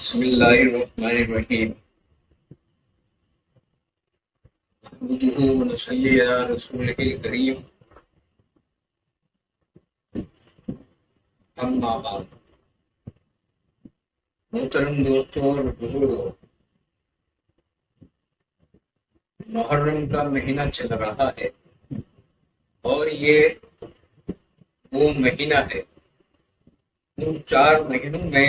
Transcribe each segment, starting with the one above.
بسم اللہ الرحمن الرحیم نحمده ونصلی علی رسولہ الکریم اما بعد۔ محترم دوستوں اور بزرگوں، محرم کا مہینہ چل رہا ہے اور یہ وہ مہینہ ہے، ان 4 مہینوں میں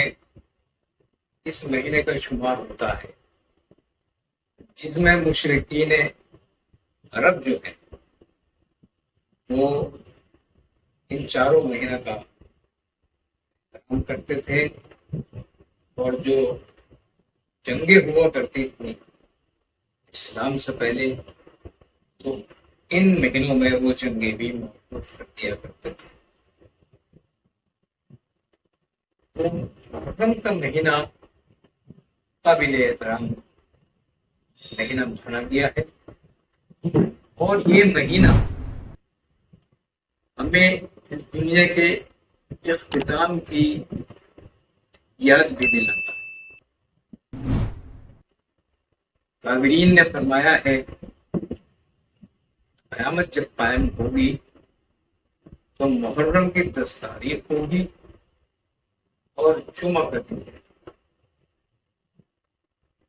اس مہینے کا شمار ہوتا ہے جس میں مشرکین عرب جو ہیں وہ ان 4 مہینہ کا احترام کرتے تھے، اور جو جنگیں ہوا کرتی تھیں اسلام سے پہلے تو ان مہینوں میں وہ جنگیں بھی موقوف کر دیا کرتے تھے۔ تو محرم کا مہینہ قابل احترام مہینہ بنا دیا ہے، اور یہ مہینہ ہمیں اس دنیا کے اختتام کی یاد بھی دلاتا ہے۔ کابرین نے فرمایا ہے قیامت جب قائم ہوگی تو محرم کی 10 تاریخ ہوگی اور جمعہ کا دن ہے۔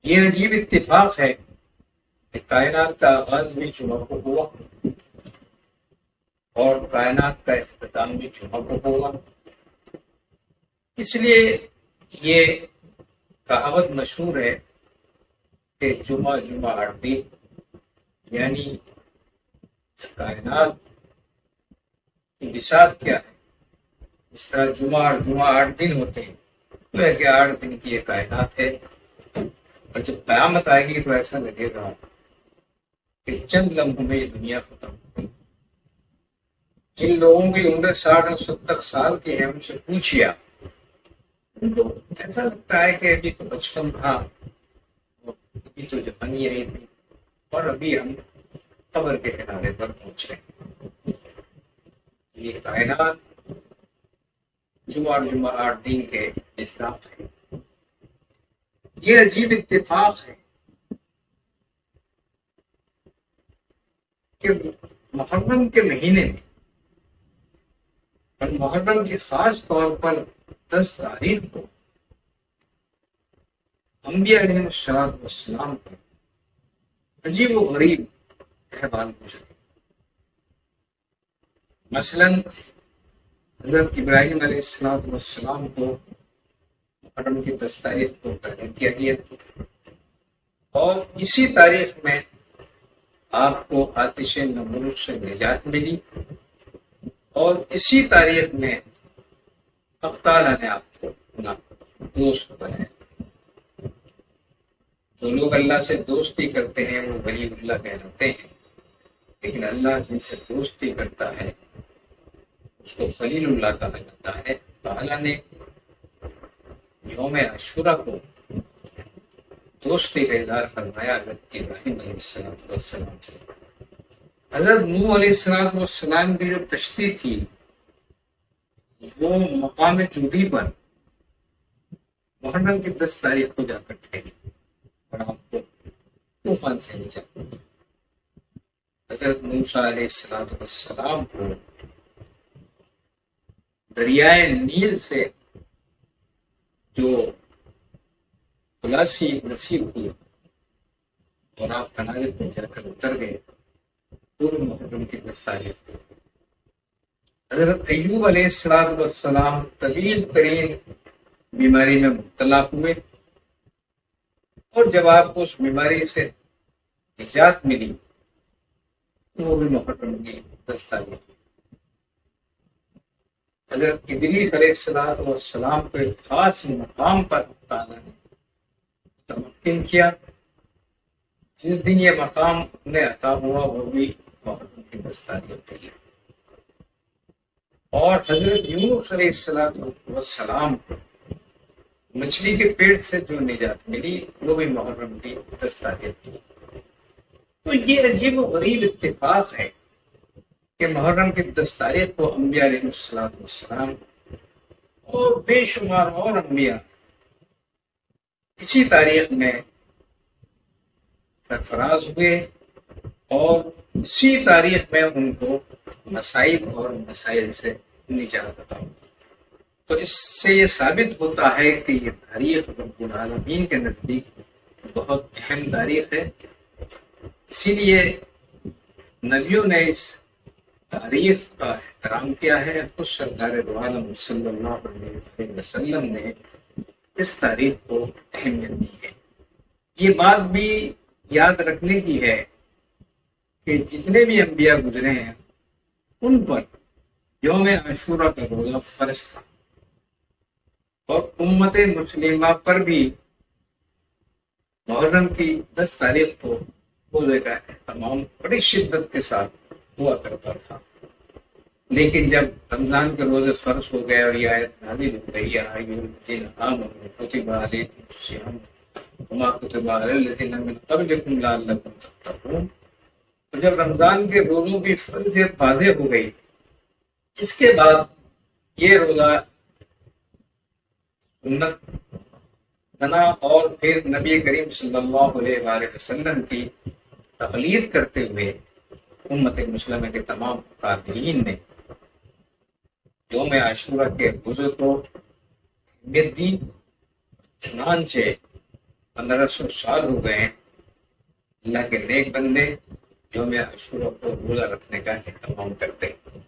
یہ عجیب اتفاق ہے کہ کائنات کا آغاز بھی جمعہ کو ہوا اور کائنات کا اختتام بھی جمعہ کو ہوگا۔ اس لیے یہ کہاوت مشہور ہے کہ جمعہ جمعہ 8 دن، یعنی اس کائنات کی بساط کیا ہے، اس طرح جمعہ اور جمعہ 8 دن ہوتے ہیں تو ہے کہ 8 دن کی یہ کائنات ہے، اور جب قیامت آئے گی تو ایسا لگے گا کہ چند لمحوں میں یہ دنیا ختم ہو گئی۔ جن لوگوں کی عمر 60 اور 70 سال کی ہے ان سے پوچھیا، ان کو ایسا لگتا ہے کہ ابھی تو بچپن تھا، ابھی تو جوانی آئی تھی، اور ابھی ہم قبر کے کنارے پر پہنچ رہے ہیں۔ یہ کائنات جمعہ اور جمعہ 8 دن کے مصداق ہے۔ یہ عجیب اتفاق ہے کہ محرم کے مہینے میں، اور محرم کی خاص طور پر 10 تاریخ کو، انبیاء علیہ السلام پر عجیب و غریب احوال گزرے۔ مثلا حضرت ابراہیم علیہ السلام کو محرم کی 10 تاریخ کو پیدا کیا گیا، اور اسی تاریخ میں آپ کو آتش نمرود سے نجات ملی، اور اسی تاریخ میں حق تعالیٰ نے آپ کو اپنا دوست بنایا۔ جو لوگ اللہ سے دوستی کرتے ہیں وہ ولی اللہ کہلاتے ہیں، لیکن اللہ جن سے دوستی کرتا ہے اس کو خلیل اللہ کہا جاتا ہے۔ تعالیٰ نے یوم عاشورہ کو دوستی کا اظہار فرمایا حضرت ابراہیم علیہ السلام سے۔ حضرت نوح علیہ السلام کی جو کشتی تھی وہ مقام جودی پر محرم کی 10 تاریخ کو جا کر ٹھہری اور آپ کو طوفان سے نجات ملی۔ حضرت موسیٰ علیہ السلام کو دریائے نیل سے جو خلاصی نصیب ہوئی اور آپ کنارے پر جا کر اتر گئے، پورے محرم کی 10 تاریخ کو۔ حضرت ایوب علیہ السلام طویل ترین بیماری میں مبتلا ہوئے، اور جب آپ کو اس بیماری سے نجات ملی وہ بھی محرم کی 10 تاریخ۔ حضرت ادریس علیہ السلام کو ایک خاص مقام پر تعالیٰ نے تمکن کیا، جس دن یہ مقام انہیں عطا ہوا وہ بھی محرم کی 10 تاریخ تھی۔ اور حضرت یونس علیہ السلام کو مچھلی کے پیٹ سے جو نجات ملی وہ بھی محرم کی 10 تاریخ تھی۔ تو یہ عجیب و غریب اتفاق ہے کہ محرم کی 10 تاریخ کو انبیاء علیہ السلام اور بے شمار اور انبیاء اسی تاریخ میں سرفراز ہوئے اور اسی تاریخ میں ان کو مصائب اور مسائل سے نجات عطا ہوئی۔ تو اس سے یہ ثابت ہوتا ہے کہ یہ تاریخ رب العالمین کے نزدیک بہت اہم تاریخ ہے۔ اسی لیے نبیوں نے اس تاریخ کا احترام کیا ہے۔ خود سرکار دو عالم صلی اللہ علیہ وسلم نے اس تاریخ کو اہمیت دی ہے۔ یہ بات بھی یاد رکھنے کی ہے کہ جتنے بھی انبیاء گزرے ہیں ان پر یوم عاشورہ کا روزہ فرض تھا، اور امت مسلمہ پر بھی محرم کی 10 تاریخ کو روزے کا اہتمام بڑی شدت کے ساتھ ہوا کرتا تھا۔ لیکن جب رمضان کے روزے فرض ہو گئے اور یہ آیت نازل ہو گئی الذین آمنوا کتب علیکم الصیام کما کتب علی الذین من قبلکم لعلکم تتقون، تو جب رمضان کے روزوں کی فرضیت واضح ہو گئی، اس کے بعد یہ روزہ سنت بنا، اور پھر نبی کریم صلی اللہ علیہ وآلہ وسلم کی تقلید کرتے ہوئے امت مسلمہ کے تمام قادرین نے یوم عاشورہ کے روزے کو اہمیت دی۔ چنانچہ 1500 سال ہو گئے ہیں اللہ کے نیک بندے یوم عاشورہ کو روزہ رکھنے کا اہتمام کرتے ہیں۔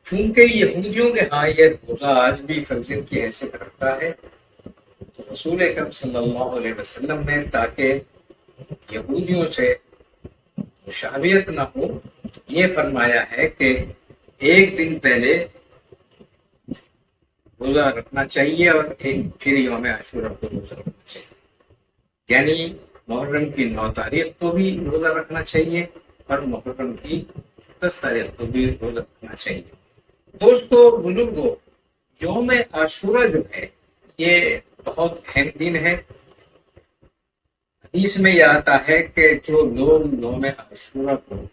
چونکہ یہودیوں کے ہاں یہ روزہ آج بھی فرضیت کی حیثیت رکھتا ہے، تو رسول اکرم صلی اللہ علیہ وسلم نے تاکہ یہودیوں سے مشابہت نہ ہو، یہ فرمایا ہے کہ ایک دن پہلے روزہ رکھنا چاہیے اور پھر یوم عاشورہ کو روزہ رکھنا چاہیے، یعنی محرم کی 9 تاریخ کو بھی روزہ رکھنا چاہیے اور محرم کی 10 تاریخ کو بھی روزہ رکھنا چاہیے۔ دوستو بزرگو، یوم عاشورہ جو ہے یہ بہت اہم دن ہے۔ حدیث میں یہ آتا ہے کہ جو لوگ یوم عاشورہ کو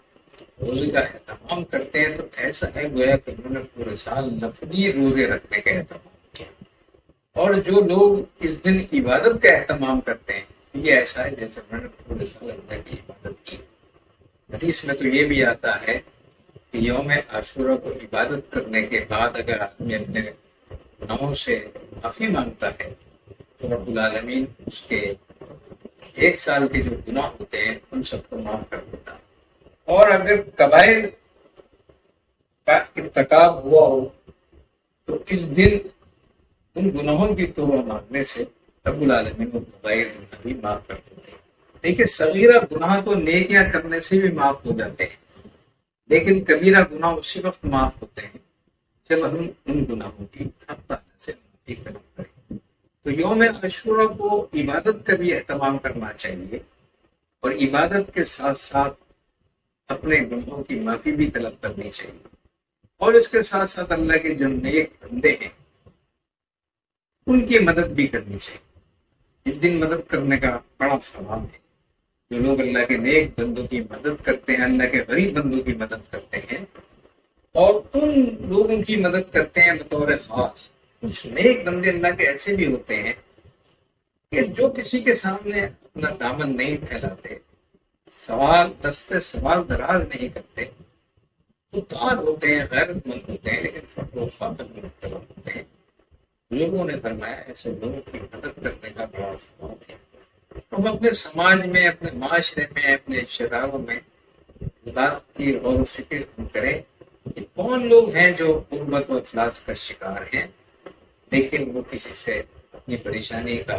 روزے کا اہتمام کرتے ہیں تو ایسا ہے گویا کہ انہوں نے پورے سال نفلی روزے رکھنے کا اہتمام کیا، اور جو لوگ اس دن عبادت کا اہتمام کرتے ہیں یہ ایسا ہے جیسے انہوں نے پورے سال اللہ کی عبادت کی۔ حدیث میں تو یہ بھی آتا ہے کہ یوم عاشورہ کو عبادت کرنے کے بعد اگر آدمی اپنے گناہوں سے معافی مانگتا ہے تو رب العالمین اس کے 1 سال کے جو گناہ ہوتے ہیں ان سب کو معاف کر دیتا ہے، اور اگر کبائر کا ارتکاب ہوا ہو تو اس دن ان گناہوں کی توبہ مانگنے سے رب العالمین کو کبائر گناہ بھی معاف کر دیتے ہیں۔ دیکھیں صغیرہ گناہ تو نیکیاں کرنے سے بھی معاف ہو جاتے ہیں، لیکن کبیرہ گناہ اسی وقت معاف ہوتے ہیں جب ہم ان گناہوں کی حق تعالیٰ سے معافی طلب کریں۔ تو یوم عاشورہ کو عبادت کا بھی اہتمام کرنا چاہیے، اور عبادت کے ساتھ ساتھ اپنے گناہوں کی معافی بھی طلب کرنی چاہیے، اور اس کے ساتھ ساتھ اللہ کے جو نیک بندے ہیں ان کی مدد بھی کرنی چاہیے۔ اس دن مدد کرنے کا بڑا ثواب ہے۔ جو لوگ اللہ کے نیک بندوں کی مدد کرتے ہیں، اللہ کے غریب بندوں کی مدد کرتے ہیں، اور ان لوگوں کی مدد کرتے ہیں بطور خاص، کچھ نیک بندے اللہ کے ایسے بھی ہوتے ہیں کہ جو کسی کے سامنے اپنا دامن نہیں پھیلاتے، دستے سوال دراز نہیں کرتے، اتار ہوتے ہیں، غیرت مند ہوتے ہیں، لیکن فخر و فاخر میں مبتلا ہوتے ہیں۔ لوگوں نے فرمایا ایسے لوگوں کی مدد کرنے کا بڑا ثواب ہے۔ ہم اپنے سماج میں، اپنے معاشرے میں، اپنے رشتہ داروں میں اس بات کی غور و فکر کریں کہ کون لوگ ہیں جو غربت و افلاس کا شکار ہیں، لیکن وہ کسی سے اپنی پریشانی کا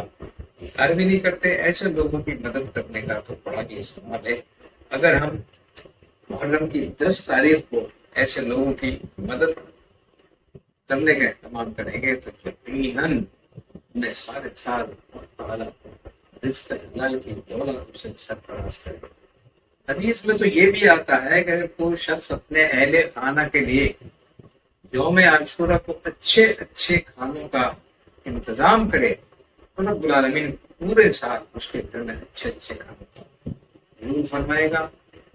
اظہار بھی نہیں کرتے۔ ایسے لوگوں کی مدد کرنے کا تو بڑا ہی ثواب ہے۔ اگر ہم محرم کی 10 تاریخ کو ایسے لوگوں کی مدد کرنے کا اہتمام کریں گے تو یقیناً ہمیں سارے سال اللہ تعالیٰ رزق حلال کی دولت اسے سرفراز کرے۔ حدیث میں تو یہ بھی آتا ہے کہ اگر کوئی شخص اپنے اہل خانہ کے لیے یوم عاشورہ کو اچھے اچھے کھانوں کا انتظام کرے تو رب العالمین پورے سال اس کے گھر میں اچھے اچھے کھانوں کا ضرور فرمائے گا،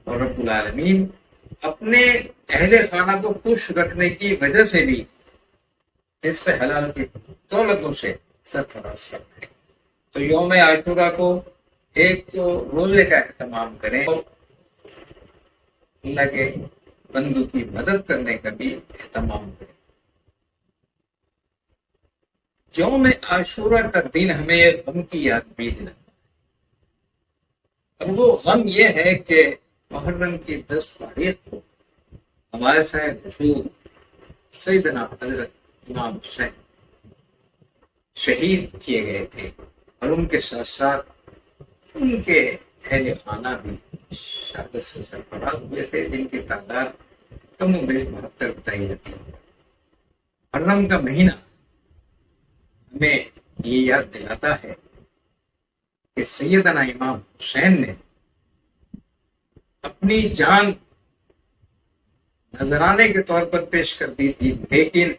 اور رب العالمین اپنے اہل خانہ کو خوش رکھنے کی وجہ سے بھی رزق حلال کی دولتوں سے سرفراز کرتے ہیں۔ تو یوم عاشورہ کو ایک تو روزے کا اہتمام کریں اور اللہ کے بندوں کی مدد کرنے کا بھی اہتمام کریں۔ یوم عاشورہ کا دن ہمیں ایک غم کی یاد بھی دلاتا ہے، اور وہ غم یہ ہے کہ محرم کی 10 تاریخ کو ہمارے صاحب حضور سیدنا حضرت امام حسین شہید کیے گئے تھے، اور ان کے ساتھ ساتھ ان کے اہل خانہ بھی شہادت سے سرفراز ہوئے تھے، جن کی تعداد کم و بیش 72 بتائی جاتی ہے۔ محرم کا مہینہ ہمیں یہ یاد دلاتا ہے کہ سیدنا امام حسین نے اپنی جان نذرانے کے طور پر پیش کر دی تھی، لیکن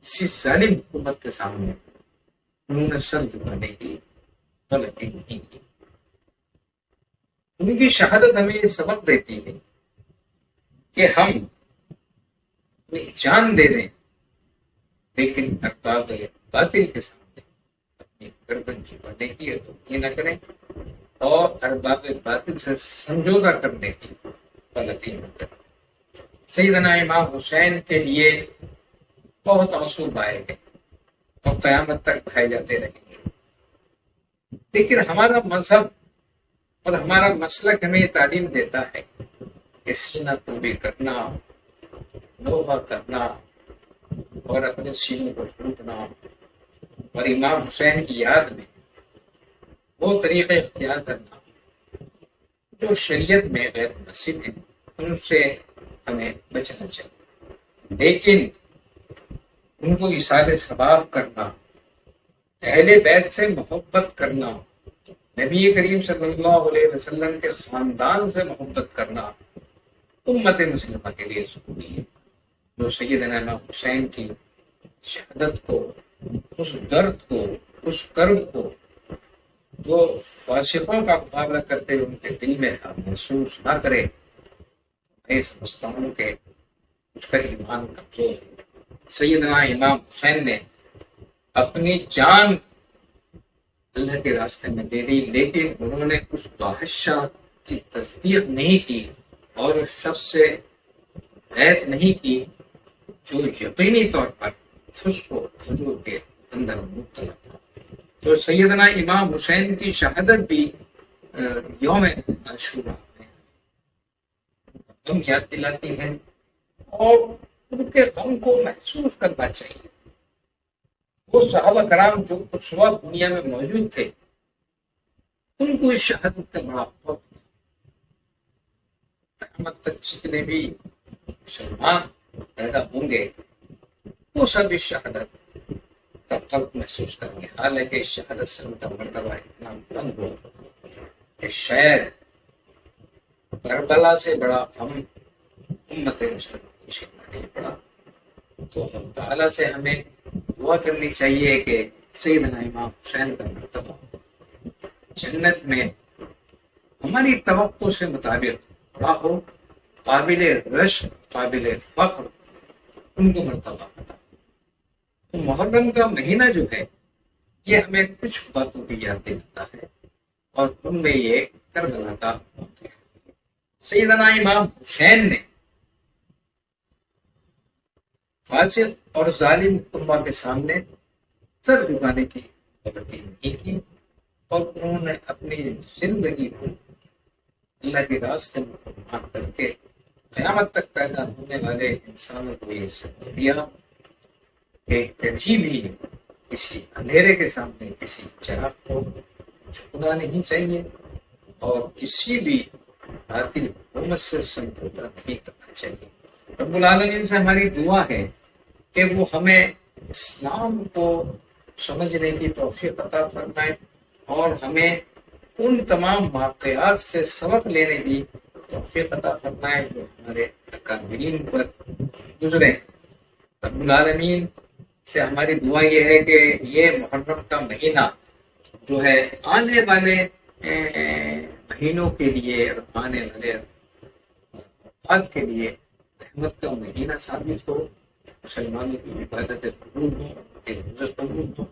کسی ظالم حکومت کے سامنے انہوں نے سر جھکانے کی غلطی نہیں کی۔ ان کی شہادت ہمیں یہ سبق دیتی ہے کہ ہم اپنی جان دے دیں لیکن ارباب باطل کے سامنے اپنی گردن جھکانے کی غلطی نہ کریں، اور ارباب باطل سے سمجھوتا کرنے کی غلطی نہ کریں۔ سیدنا امام حسین کے لیے بہت آنسو بہائے گئے اور قیامت تک بہائے جاتے رہیں گے، لیکن ہمارا مذہب اور ہمارا مسلک ہمیں یہ تعلیم دیتا ہے کہ سینہ کوبی کرنا، لوہا کرنا اور اپنے سینوں کو ٹوٹنا، اور امام حسین کی یاد میں وہ طریقے اختیار کرنا جو شریعت میں غیر مناسب ہیں، ان سے ہمیں بچنا چاہیے، لیکن ان کو ایصال ثواب کرنا، اہل بیت سے محبت کرنا، نبی کریم صلی اللہ علیہ وسلم کے خاندان سے محبت کرنا امت مسلمہ کے لیے ضروری ہے۔ جو سیدنا امام حسین کی شہادت کو، اس درد کو، اس کرب کو جو فاسقوں کا مقابلہ کرتے ہوئے ان کے دل میں تھا، محسوس نہ کرے، میں سمجھتا ہوں کہ اس کا ایمان کمزور ہے۔ سیدنا امام حسین نے اپنی جان اللہ کے راستے میں دے دی، لیکن انہوں نے اس بادشاہ کی تصدیق نہیں کی اور اس شخص سے بیعت نہیں کی جو یقینی طور پر فسق و فجور کے اندر مبتلا تھا۔ تو سیدنا امام حسین کی شہادت بھی یوم عاشورہ میں غم یاد دلاتی ہے، اور ان کے غم کو محسوس کرنا چاہیے۔ وہ صحابہ کرام جو اس وقت دنیا میں موجود تھے، ان کو اس شہادت کا بڑا خوف تھا۔ قیامت تک جتنے بھی مسلمان پیدا ہوں گے وہ سب اس شہادت کا قلب محسوس کریں گے، حالانکہ اس شہادت سے ان کا مرتبہ اتنا بلند ہو کہ شاید کربلا سے بڑا غم امت مسلمہ کی شہادت نہیں پڑا۔ تو اللہ تعالیٰ سے ہمیں دعا کرنی چاہیے کہ سیدنا امام حسین کا مرتبہ جنت میں ہماری توقع سے مطابق بڑا ہو، قابل رشک، قابل فخر ان کو مرتبہ عطا۔ تو محرم کا مہینہ جو ہے یہ ہمیں کچھ باتوں کی یاد دلاتا ہے، اور ان میں یہ کربلا کا موقع ہے۔ سیدنا امام حسین نے فاسق اور ظالم حکمراں کے سامنے سر جھکانے کی غلطی نہیں کی، اور انہوں نے اپنی زندگی کو اللہ کے راستے میں قربان کر کے قیامت تک پیدا ہونے والے انسانوں کو یہ سبق دیا کہ کبھی بھی کسی اندھیرے کے سامنے کسی چراغ کو جھکنا نہیں چاہیے، اور کسی بھی باطل حکومت سے سمجھوتا نہیں کرنا چاہیے۔ رب العالمین سے ہماری دعا ہے کہ وہ ہمیں اسلام کو سمجھنے کی توفیق عطا فرمائے، اور ہمیں ان تمام واقعات سے سبق لینے کی توفیق عطا فرمائے جو ہمارے اکابرین پر گزرے۔ رب العالمین سے ہماری دعا یہ ہے کہ یہ محرم کا مہینہ جو ہے آنے والے مہینوں کے لیے اور آنے والے اوقات کے لیے رحمت کا مہینہ ثابت ہو، مسلمانوں کی عبادت قبول ہو، ان کے روزے قبول ہو،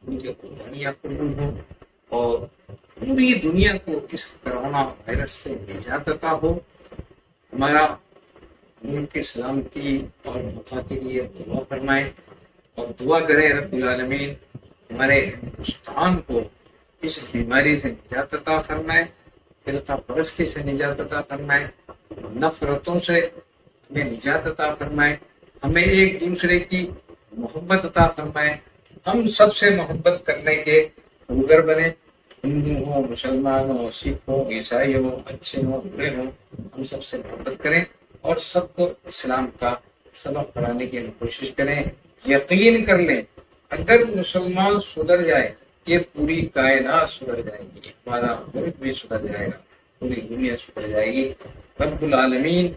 ان کی قربانیاں قبول ہوں اور پوری دنیا کو اس کرونا وائرس سے نجات عطا ہو. ہمارا ملک کی سلامتی اور بقا کے لیے دعا فرمائیں اور دعا کریں رب العالمین ہمارے ہندوستان کو اس بیماری سے نجات عطا فرمائے، فرقہ پرستی سے نجات عطا فرمائے، نفرتوں سے ہمیں نجات عطا فرمائے، ہمیں ایک دوسرے کی محبت عطا فرمائے، ہم سب سے محبت کرنے کے روگر بنے، ہندو ہوں، مسلمان ہوں، سکھ ہوں، عیسائی ہوں، اچھے ہوں، برے ہوں، ہم سب سے محبت کریں اور سب کو اسلام کا سبق پڑھانے کی ہم کوشش کریں. یقین کر لیں اگر مسلمان سدھر جائے یہ پوری کائنات سدھر جائے گی، ہمارا ملک بھی سدھر جائے گا، پوری دنیا سدھر جائے گی. رب العالمین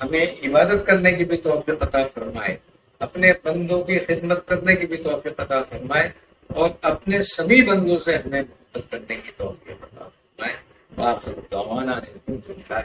ہمیں عبادت کرنے کی بھی توفیق عطا فرمائے، اپنے بندوں کی خدمت کرنے کی بھی توفیق عطا فرمائے اور اپنے سبھی بندوں سے ہمیں محبت کرنے کی توفیق عطا فرمائے. وآخر دعوانا الحمد للہ.